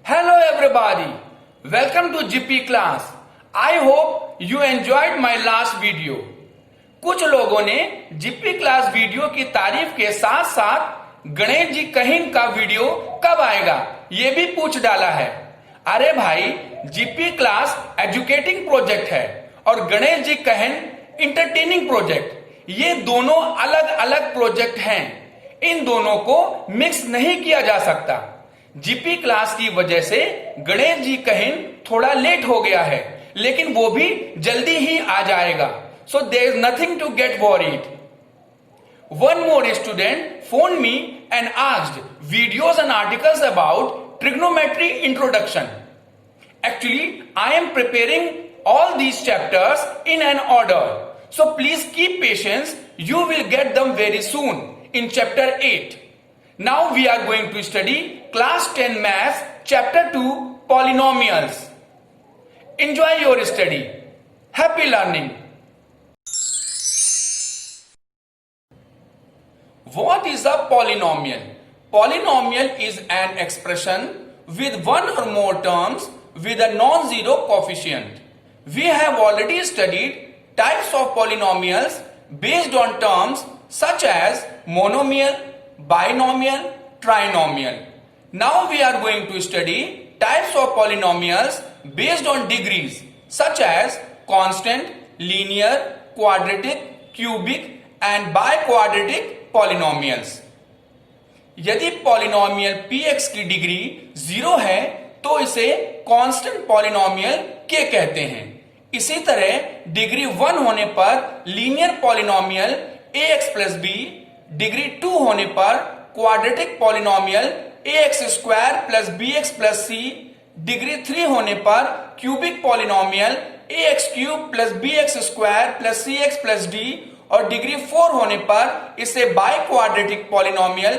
Hello everybody, welcome to GP class. I hope you enjoyed my last video. कुछ लोगों ने GP class video की तारीफ के साथ साथ गणेश जी कहिन का वीडियो कब आएगा ये भी पूछ डाला है। अरे भाई, जीपी क्लास एजुकेटिंग प्रोजेक्ट है और गणेश जी कहिन इंटरटेनिंग प्रोजेक्ट, ये दोनों अलग अलग प्रोजेक्ट हैं। इन दोनों को मिक्स नहीं किया जा सकता। जीपी क्लास की वजह से गणेश जी कहिन थोड़ा लेट हो गया है, लेकिन वो भी जल्दी ही आ जाएगा। So there is nothing to get worried. One more student phoned me and asked videos and articles about trigonometry introduction. Actually, I am preparing all these chapters in an order. So please keep patience. You will get them very soon in chapter 8. Now we are going to study class 10 maths chapter 2 polynomials. Enjoy your study. Happy learning. What is a polynomial? Polynomial is an expression with one or more terms with a non-zero coefficient. We have already studied types of polynomials based on terms such as monomial, binomial, trinomial. Now we are going to study types of polynomials based on degrees such as constant, linear, quadratic, cubic and biquadratic polynomials. यदि polynomial px की degree 0 है तो इसे constant polynomial k कहते हैं। इसी तरह degree 1 होने पर linear polynomial ax plus b, degree 2 होने पर quadratic polynomial ax square plus bx plus c, degree 3 होने पर cubic polynomial ax cube plus bx square plus cx plus d और डिग्री 4 होने पर इसे biquadratic polynomial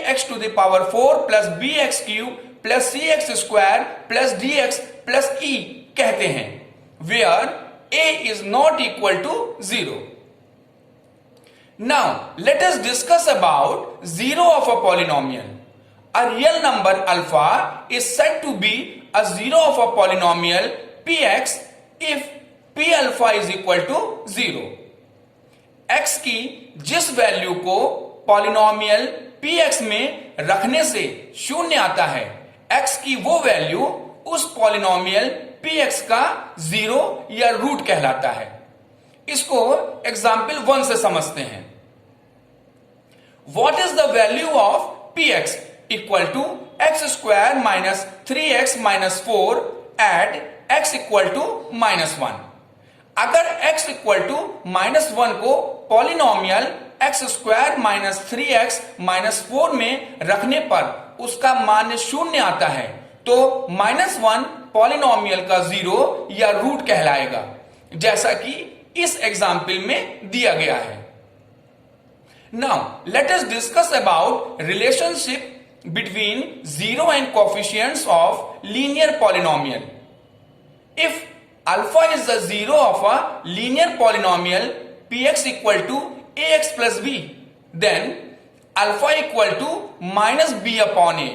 ax to the power 4 plus bx cube plus cx square plus dx plus e कहते हैं, where a is not equal to 0. Now let us discuss about zero of a polynomial. A real number alpha is said to be a zero of a polynomial px if p alpha is equal to 0. x की जिस value को polynomial px में रखने से शून्य आता है, x की वो वैल्यू उस पॉलिनोमियल px का जीरो या रूट कहलाता है। इसको एग्जाम्पल 1 से समझते हैं। What is the value of px equal to x square minus 3x minus 4 at x equal to minus 1। अगर x इक्वल टू -1 को polynomial x square minus 3x minus 4 में रखने पर उसका मान शून्य आता है तो -1 पॉलिनोमियल का जीरो या रूट कहलाएगा, जैसा कि इस एग्जाम्पल में दिया गया है। Now let us discuss about relationship between zero and coefficients of linear polynomial. If alpha is the zero of a linear polynomial px equal to ax plus b, then alpha equal to minus b upon a,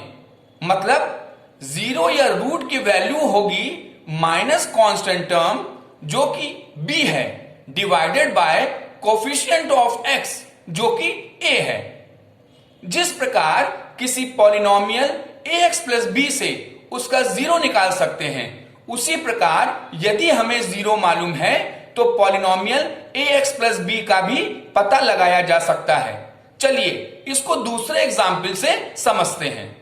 मतलब zero या root की value होगी minus constant term जो कि b है divided by coefficient of x जो कि a है। जिस प्रकार किसी पॉलिनोमियल ax प्लस b से उसका जीरो निकाल सकते हैं, उसी प्रकार यदि हमें जीरो मालूम है तो पॉलिनोमियल ax प्लस b का भी पता लगाया जा सकता है। चलिए इसको दूसरे एग्जाम्पल से समझते हैं।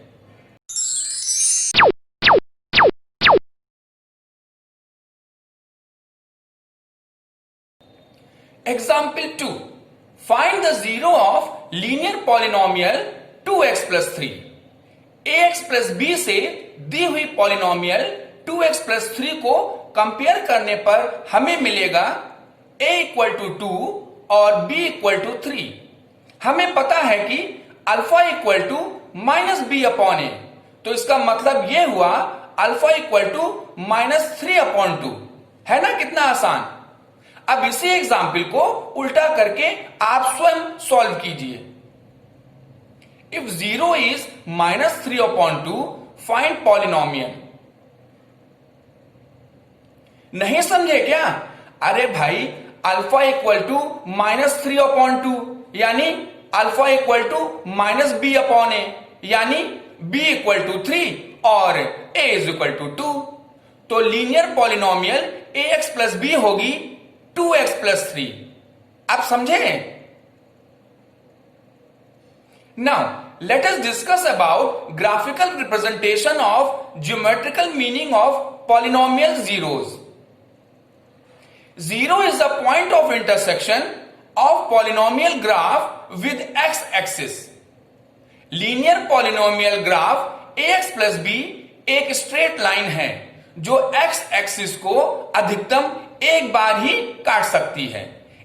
Example 2, find the zero of linear polynomial 2x plus 3। ax plus b से दी हुई पॉलिनोमियल 2x प्लस 3 को कंपेयर करने पर हमें मिलेगा a इक्वल टू 2 और b इक्वल टू 3। हमें पता है कि alpha equal to minus B upon A, तो इसका मतलब यह हुआ अल्फा इक्वल टू -3 अपॉन 2 है ना। कितना आसान। अब इसी एग्जाम्पल को उल्टा करके आप स्वयं सॉल्व कीजिए। If 0 is -3 upon 2, find polynomial. नहीं समझे क्या? अरे भाई अल्फा इक्वल टू -3/2 यानी अल्फा इक्वल टू -b/a यानी b इक्वल टू 3 और a इज इक्वल टू 2। तो linear polynomial ax plus b होगी 2x प्लस 3। आप समझे? Now let us discuss about graphical representation of geometrical meaning of polynomial zeros. Zero is the point of intersection of polynomial graph with x-axis. Linear polynomial graph ax plus b एक straight line है जो x axis को अधिकतम एक बार ही काट सकती है।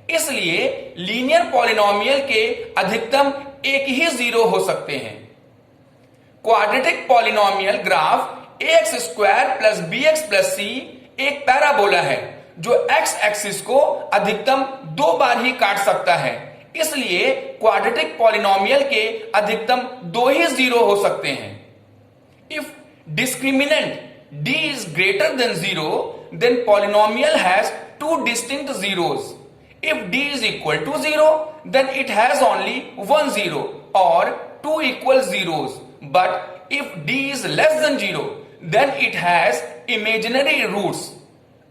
इसलिए लीनियर पॉलिनोमियल के अधिकतम एक ही जीरो हो सकते हैं। Quadratic polynomial graph ax square plus bx plus c एक पैराबोला है जो x एक्सिस को अधिकतम दो बार ही काट सकता है। इसलिए क्वाड्रेटिक पॉलिनोमियल के अधिकतम दो ही जीरो हो सकते हैं। If discriminant d is greater than 0, then polynomial has two distinct zeros. If d is equal to 0, then it has only one zero or two equal zeros. But if d is less than 0, then it has imaginary roots.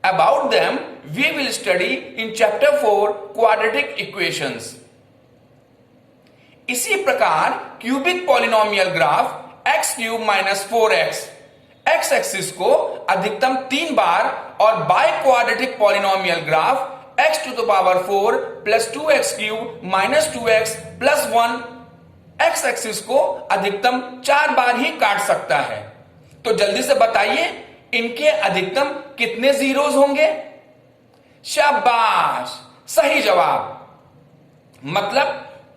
About them we will study in chapter 4 quadratic equations. इसी प्रकार cubic polynomial graph x cube minus 4x x axis को अधिकतम 3 बार और biquadratic polynomial graph x to the power 4 plus 2x cube minus 2x plus 1 x axis को अधिकतम 4 बार ही काट सकता है। तो जल्दी से बताइए इनके अधिकतम कितने जीरोज होंगे? शाबाश, सही जवाब। मतलब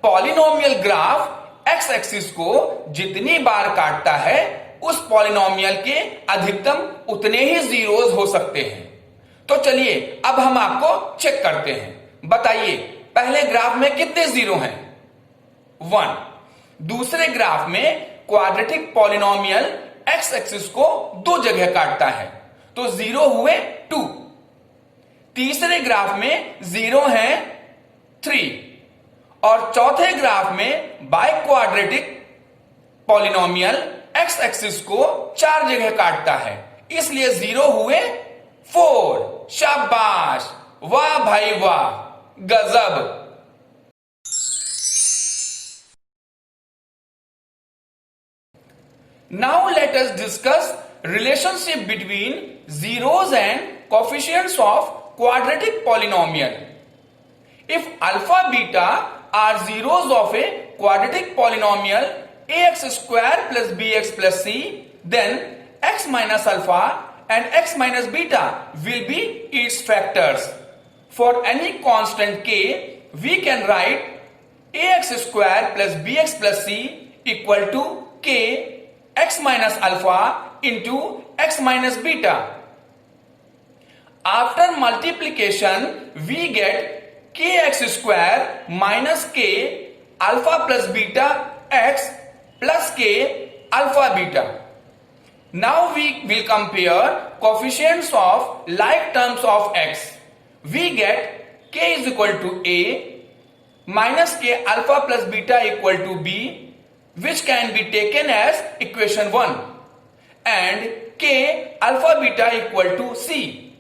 पॉलिनोमियल ग्राफ x एक्सिस को जितनी बार काटता है उस पॉलिनोमियल के अधिकतम उतने ही जीरोज हो सकते हैं। तो चलिए अब हम आपको चेक करते हैं। बताइए पहले ग्राफ में कितने जीरो हैं? 1। दूसरे ग्राफ में क्वाड्रेटिक पॉलिनोमियल x एक्सिस को दो जगह काटता है तो जीरो हुए 2। तीसरे ग्राफ में जीरो है 3 और चौथे ग्राफ में by quadratic polynomial x axis को 4 जगह काटता है इसलिए जीरो हुए 4। शाबाश, वाह भाई वाह, गजब। Now let us discuss relationship between zeros and coefficients of quadratic polynomial. If alpha beta are zeros of a quadratic polynomial ax square plus bx plus c, then x minus alpha and x minus beta will be its factors. For any constant k, we can write ax square plus bx plus c equal to k x minus alpha into x minus beta. After multiplication, we get kx square minus k alpha plus beta x plus k alpha beta. Now we will compare coefficients of like terms of x. We get k is equal to a minus k alpha plus beta equal to b, which can be taken as equation 1, and k alpha beta equal to c,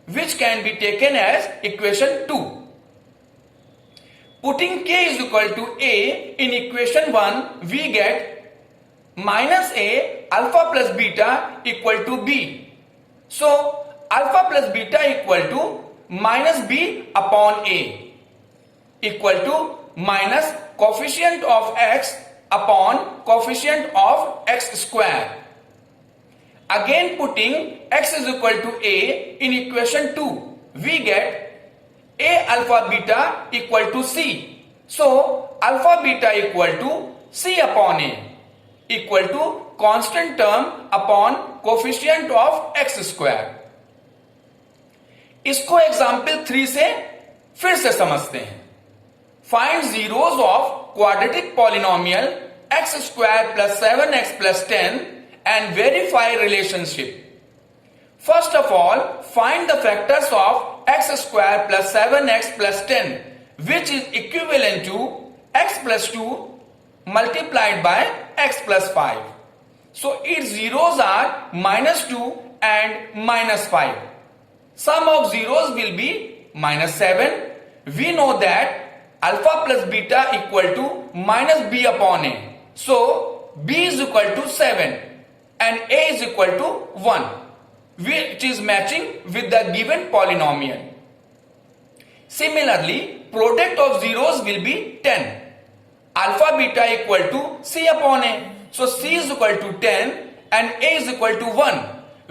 which can be taken as equation 2. Putting k is equal to a in equation 1, we get minus a alpha plus beta equal to b. So alpha plus beta equal to minus b upon a equal to minus coefficient of x upon coefficient of x square. Again putting x is equal to a in equation 2, we get a alpha beta equal to c. So alpha beta equal to c upon a equal to constant term upon coefficient of x square. इसको example 3 से फिर से समझते हैं। Find zeros of quadratic polynomial x square plus 7x plus 10 and verify relationship. First of all, find the factors of x square plus 7x plus 10, which is equivalent to x plus 2 multiplied by x plus 5. So its zeros are minus 2 and minus 5. Sum of zeros will be minus 7. We know that alpha plus beta equal to minus b upon a. So b is equal to 7 and a is equal to 1, which is matching with the given polynomial. Similarly, product of zeros will be 10. Alpha beta equal to c upon a. So c is equal to 10 and a is equal to 1,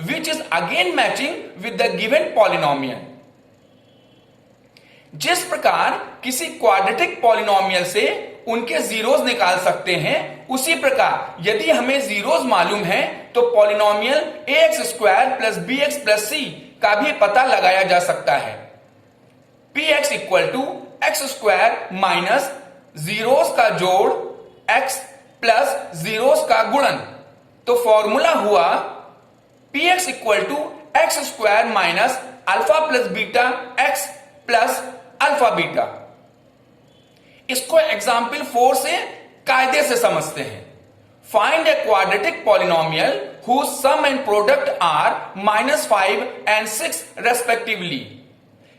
which is again matching with the given polynomial. जिस प्रकार किसी quadratic polynomial से उनके zeros निकाल सकते हैं, उसी प्रकार यदि हमें जीरोस मालूम है तो polynomial ax square plus bx plus c का भी पता लगाया जा सकता है. px equal to x square minus zeros का जोड़ x प्लस जीरोस का गुणन. तो फॉर्मूला हुआ px equal to x square minus alpha plus beta x plus alpha beta. इसको एग्जाम्पल 4 से कायदे से समझते हैं. Find a quadratic polynomial whose sum and product are -5 and 6 respectively.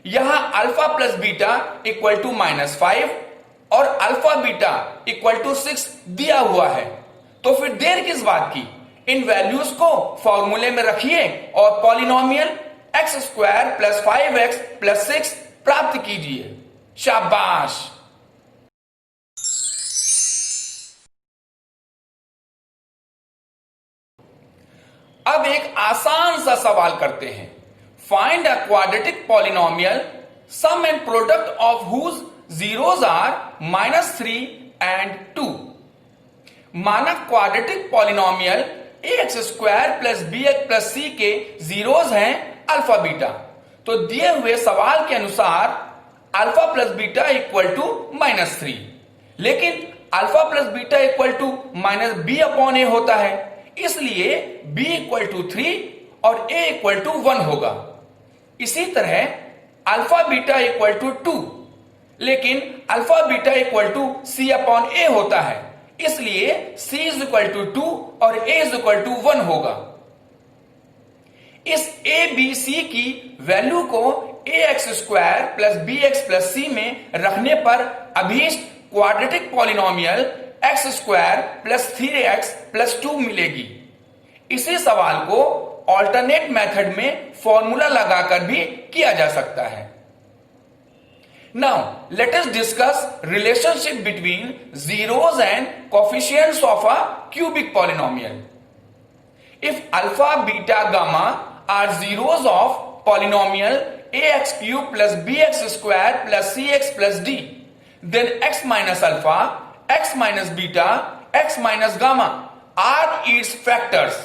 यहां alpha plus beta equal to -5 और alpha beta equal to 6 दिया हुआ है. तो फिर देर किस बात की, इन वैल्यूज को फॉर्मूले में रखिए और polynomial x square plus 5x plus 6 प्राप्त कीजिए. शाबाश. अब एक आसान सा सवाल करते हैं. Find a quadratic polynomial sum and product of whose zeros are -3 and 2. मानक quadratic polynomial ax square plus bx plus c के जीरोस हैं अल्फा बीटा. तो दिए हुए सवाल के अनुसार alpha plus beta equal to -3, लेकिन alpha plus beta equal to minus B upon A होता है, इसलिए b इक्वल टू 3 और a इक्वल टू 1 होगा. इसी तरह अल्फा बीटा इक्वल टू 2, लेकिन alpha beta equal to c अपॉन ए होता है, इसलिए c इज इक्वल टू 2 और a इज इक्वल टू 1 होगा. इस a b c की वैल्यू को ax square plus bx plus c में रखने पर अभीष्ट quadratic polynomial x square plus 3x plus 2 मिलेगी. इसी सवाल को ऑल्टरनेट मेथड में फॉर्मूला लगाकर भी किया जा सकता है. Now let us discuss relationship between zeros and coefficients of a cubic polynomial. If alpha, beta, gamma are zeros of polynomial ax cube plus bx square plus cx plus d, then x minus alpha, x minus beta, x minus gamma are its factors.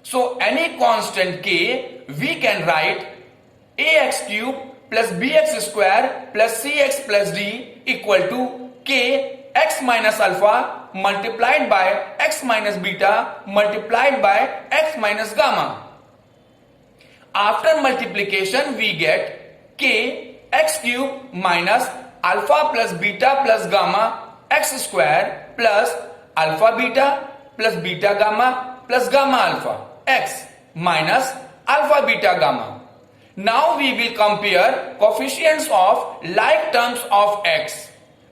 So any constant k we can write ax cube plus bx square plus cx plus d equal to k x minus alpha multiplied by x minus beta multiplied by x minus gamma. After multiplication we get k x cube minus alpha plus beta plus gamma x square plus alpha beta plus beta gamma plus gamma alpha x minus alpha beta gamma. Now we will compare coefficients of like terms of x.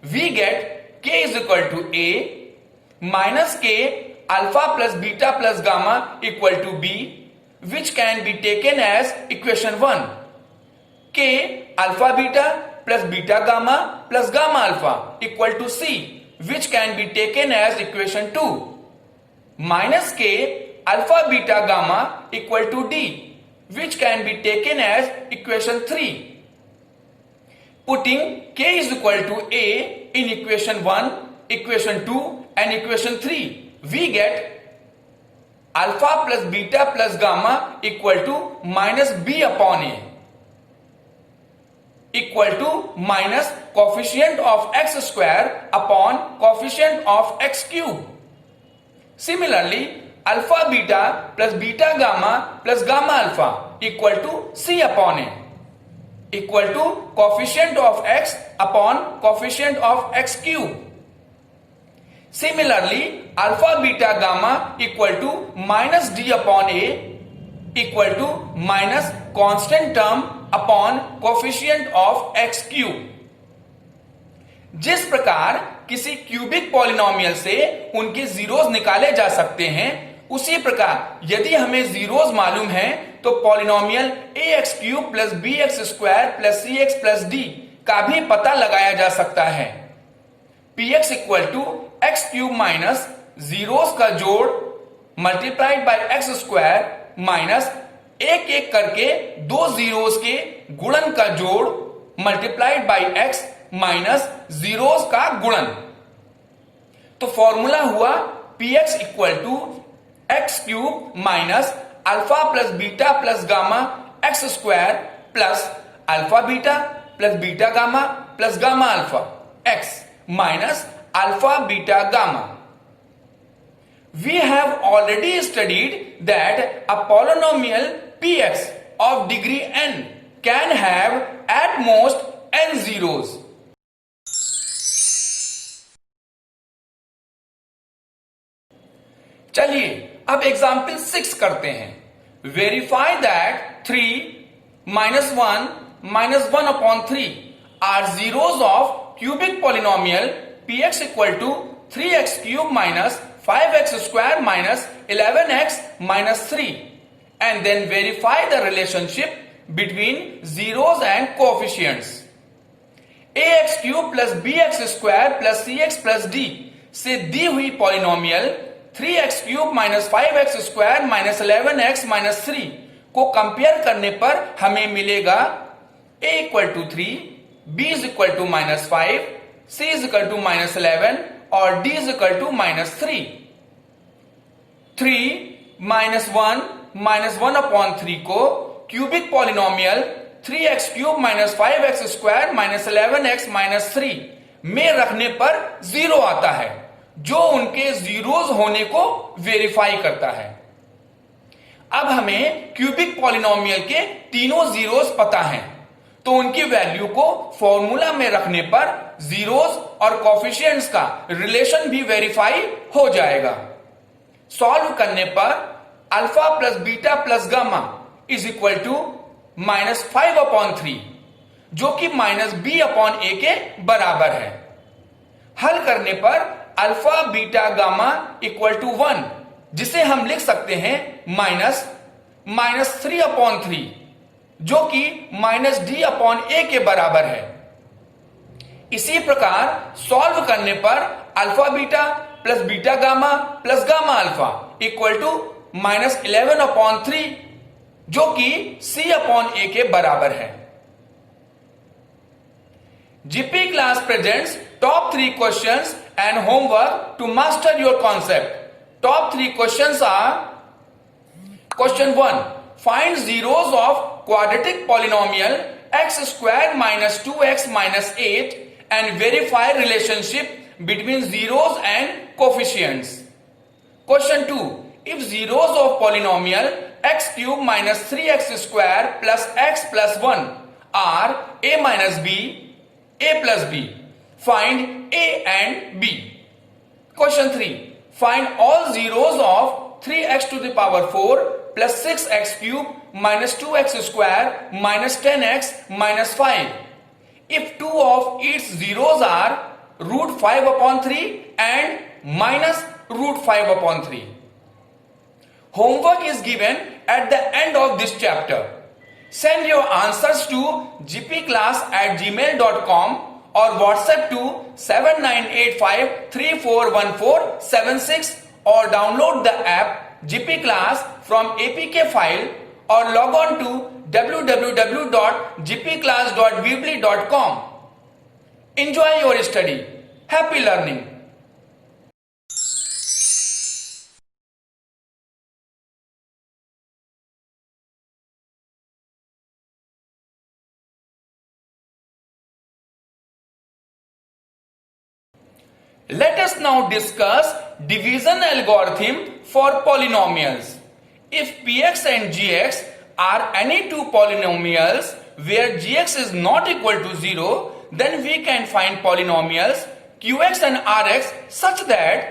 We get k is equal to a minus k alpha plus beta plus gamma equal to b, which can be taken as equation 1. K alpha beta plus beta gamma plus gamma alpha equal to c, which can be taken as equation 2. Minus k alpha beta gamma equal to d, which can be taken as equation 3. Putting k is equal to a in equation 1, equation 2 and equation 3, we get alpha plus beta plus gamma equal to minus b upon a equal to minus coefficient of x square upon coefficient of x cube. Similarly, alpha beta plus beta gamma plus gamma alpha equal to C upon A equal to coefficient of x upon coefficient of x cube. Similarly, alpha beta gamma equal to minus d upon a equal to minus constant term upon coefficient of x cube. जिस प्रकार किसी cubic polynomial से उनके zeros निकाले जा सकते हैं, उसी प्रकार यदि हमें जीरोस मालूम है तो polynomial ax cube plus bx square plus cx plus d का भी पता लगाया जा सकता है. px equal to x cube minus zeros का जोड़ multiplied by x square minus एक एक करके दो जीरोस के गुणन का जोड़ multiplied by x minus zeros का गुणन. तो फॉर्मूला हुआ px equal to x cube minus alpha plus beta plus gamma x square plus alpha beta plus beta gamma plus gamma alpha x minus alpha beta gamma. We have already studied that a polynomial px of degree n can have at most n zeros. चलिए अब example 6 करते हैं. Verify that 3 minus 1 minus 1 upon 3 are zeros of cubic polynomial px equal to 3x cube minus 5x square minus 11x minus 3 and then verify the relationship between zeros and coefficients. ax cube plus bx square plus cx plus d से दी हुई polynomial 3x cube minus 5x square minus 11x minus 3 को compare करने पर हमें मिलेगा a equal to 3, b is equal to minus 5, c is equal to minus 11 और d is equal to minus 3. 3 minus 1 minus 1 upon 3 को cubic polynomial 3x cube minus 5x square minus 11x minus 3 में रखने पर zero आता है, जो उनके zeros होने को वेरीफाई करता है. अब हमें क्यूबिक पॉलिनोमियल के तीनों जीरोस पता हैं, तो उनकी वैल्यू को फॉर्मूला में रखने पर जीरोस और कोफिशिएंट्स का रिलेशन भी वेरीफाई हो जाएगा. सॉल्व करने पर alpha plus beta plus gamma is equal to minus 5 upon 3 जो कि माइनस बी अपॉन ए के बराबर है. हल करने पर alpha beta gamma equal to 1 जिसे हम लिख सकते हैं माइनस 3 अपॉन 3 जो कि माइनस डी अपॉन ए के बराबर है. इसी प्रकार सॉल्व करने पर alpha beta plus beta gamma plus gamma alpha equal to minus 11 upon 3 जो कि सी अपॉन ए के बराबर है. GP class presents top 3 questions and homework to master your concept. Top 3 questions are: question 1, find zeros of quadratic polynomial x square minus 2x minus 8 and verify relationship between zeros and coefficients. Question 2, if zeros of polynomial x cube minus 3x square plus x plus 1 are a minus b, a plus b, find a and b. Question 3, find all zeros of 3x to the power 4 plus 6x cube minus 2x square minus 10x minus 5 if two of its zeros are root 5 upon 3 and minus root 5 upon 3. Homework is given at the end of this chapter. Send your answers to gpclass@gmail.com or WhatsApp to 7985341476 or download the app GP Class from APK file or log on to www.gpclass.weebly.com. Enjoy your study. Happy learning. Let us now discuss division algorithm for polynomials. If px and gx are any two polynomials where gx is not equal to 0, then we can find polynomials qx and rx such that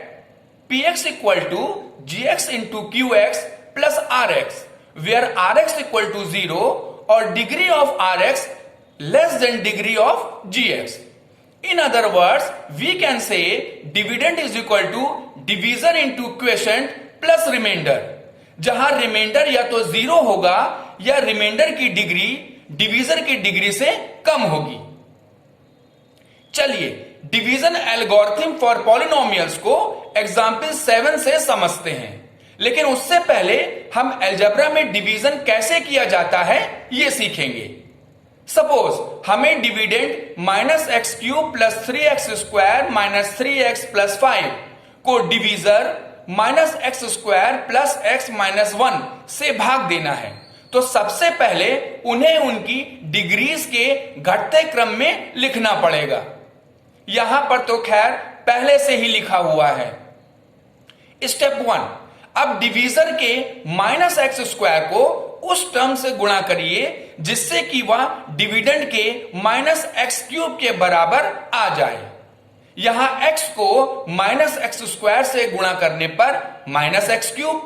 px equal to gx into qx plus rx, where rx equal to 0 or degree of rx less than degree of gx. In other words, we can say dividend is equal to divisor into quotient plus remainder, जहां reminder या तो 0 होगा या reminder की degree divisor की degree से कम होगी. चलिए डिवीजन एल्गोरिथम फॉर पॉलिनोमियल्स को एग्जाम्पल 7 से समझते हैं, लेकिन उससे पहले हम अलजेब्रा में डिवीजन कैसे किया जाता है ये सीखेंगे. सपोज हमें dividend minus x cube plus 3x square minus 3x plus 5 को divisor minus x square plus x minus 1 से भाग देना है. तो सबसे पहले उन्हें उनकी डिग्रीज के घटते क्रम में लिखना पड़ेगा. यहां पर तो खैर पहले से ही लिखा हुआ है. स्टेप 1, अब डिवीजर के माइनस एक्स स्क्वायर को उस टर्म से गुणा करिए जिससे कि वह डिविडेंड के माइनस एक्स क्यूब के बराबर आ जाए. यहां x को माइनस एक्स स्क्वायर से गुणा करने पर माइनस एक्स क्यूब,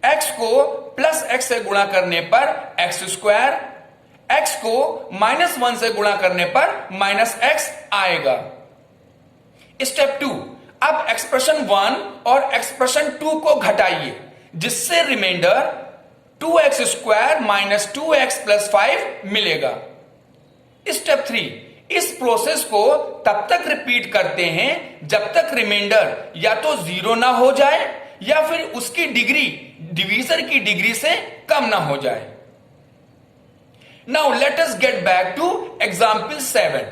x को प्लस एक्स से गुणा करने पर एक्स स्क्वायर, x को माइनस 1 से गुणा करने पर माइनस एक्स आएगा. स्टेप 2, अब एक्सप्रेशन 1 और एक्सप्रेशन 2 को घटाइए जिससे reminder 2x square minus 2x plus 5 मिलेगा. स्टेप 3, इस प्रोसेस को तब तक रिपीट करते हैं जब तक रिमाइंडर या तो 0 ना हो जाए या फिर उसकी डिग्री डिवीजर की डिग्री से कम ना हो जाए. Now let us get back to example 7.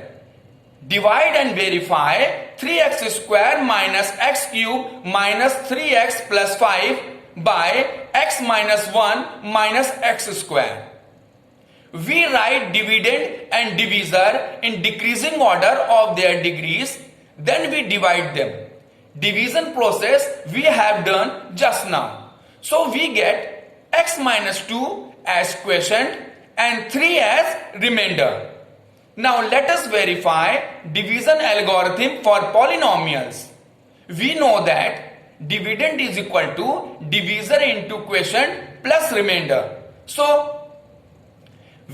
Divide and verify 3x square minus x cube minus 3x plus 5 by x minus 1 minus x square. We write dividend and divisor in decreasing order of their degrees, then we divide them. Division process we have done just now. So we get x minus 2 as quotient and 3 as remainder. Now let us verify division algorithm for polynomials. We know that dividend is equal to divisor into quotient plus remainder. So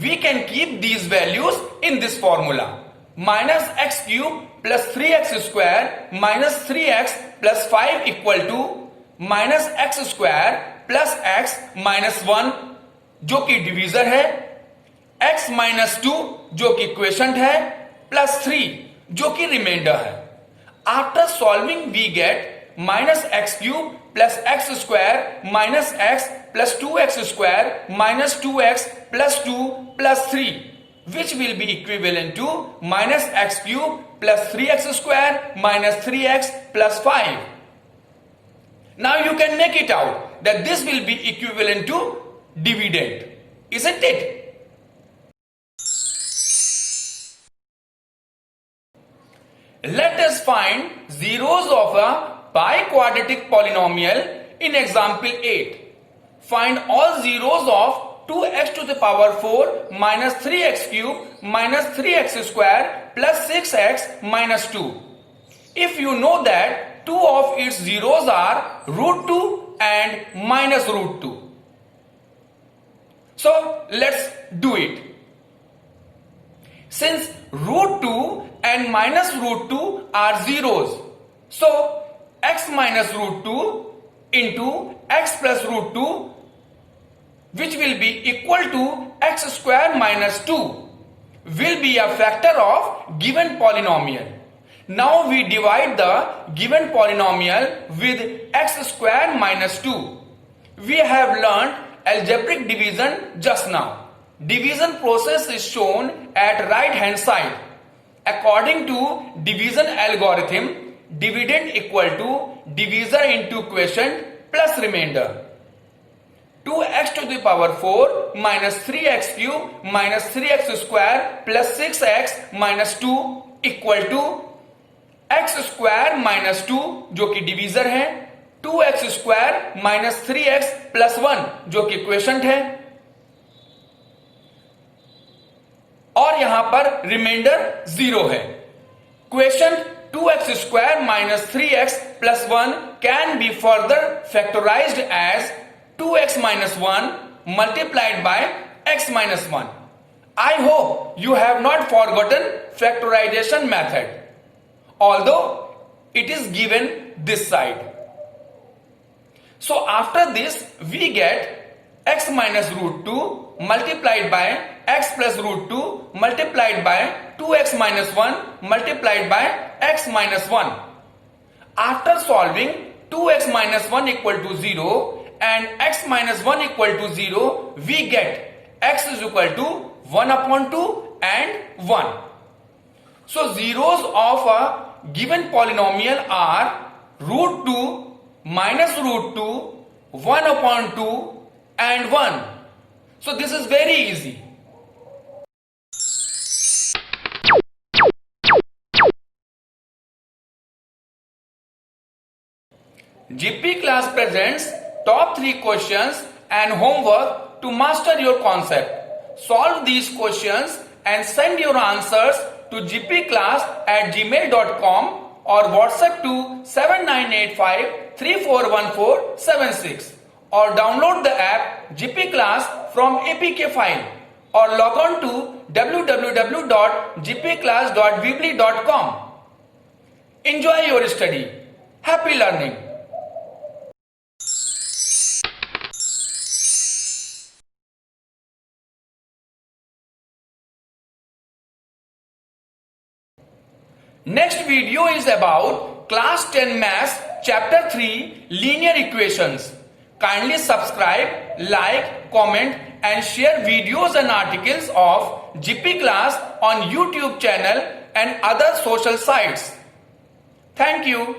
we can keep these values in this formula. Minus x cube plus 3x square minus 3x plus 5 equal to minus x square plus x minus 1 जो कि divisor है, x minus 2 जो कि क्वेशंट है, plus 3 जो कि remainder है. After solving we get minus x cube plus x square minus x plus 2x square minus 2x plus 2 plus 3, which will be equivalent to minus x cube plus 3x square minus 3x plus 5. Now you can make it out that this will be equivalent to dividend, isn't it? Let us find zeros of a biquadratic polynomial in example 8. Find all zeros of 2x to the power 4 minus 3x cube minus 3x square plus 6x minus 2. If you know that two of its zeros are root 2 and minus root 2. So let's do it. Since root 2 and minus root 2 are zeros, so x minus root 2 into x plus root 2, which will be equal to x square minus 2, will be a factor of given polynomial. Now we divide the given polynomial with x square minus 2. We have learned algebraic division just now. Division process is shown at right hand side. According to division algorithm, dividend equal to divisor into quotient plus remainder. 2x to the power 4 minus 3x cube minus 3x square plus 6x minus 2 equal to x square minus 2 जो कि divisor है 2x square minus 3x plus 1 जो कि question है, और यहां पर remainder 0 है। Question 2x square minus 3x plus 1 can be further factorized as 2x minus 1 multiplied by x minus 1. I hope you have not forgotten factorization method, although it is given this side. So after this we get x minus root 2 multiplied by x plus root 2 multiplied by 2x minus 1 multiplied by x minus 1. After solving 2x minus 1 equal to 0 and x minus 1 equal to 0, we get x is equal to 1 upon 2 and 1. So zeros of a given polynomial are root 2 minus root 2, 1 upon 2 and 1. So this is very easy. GP class presents top 3 questions and homework to master your concept. Solve these questions and send your answers to gpclass@gmail.com or WhatsApp to 7985341476 or download the app GP Class from APK file or log on to www.gpclass.weebly.com. Enjoy your study. Happy learning. Next video is about class 10 maths chapter 3 linear equations. Kindly subscribe, like, comment and share videos and articles of GP class on YouTube channel and other social sites. Thank you.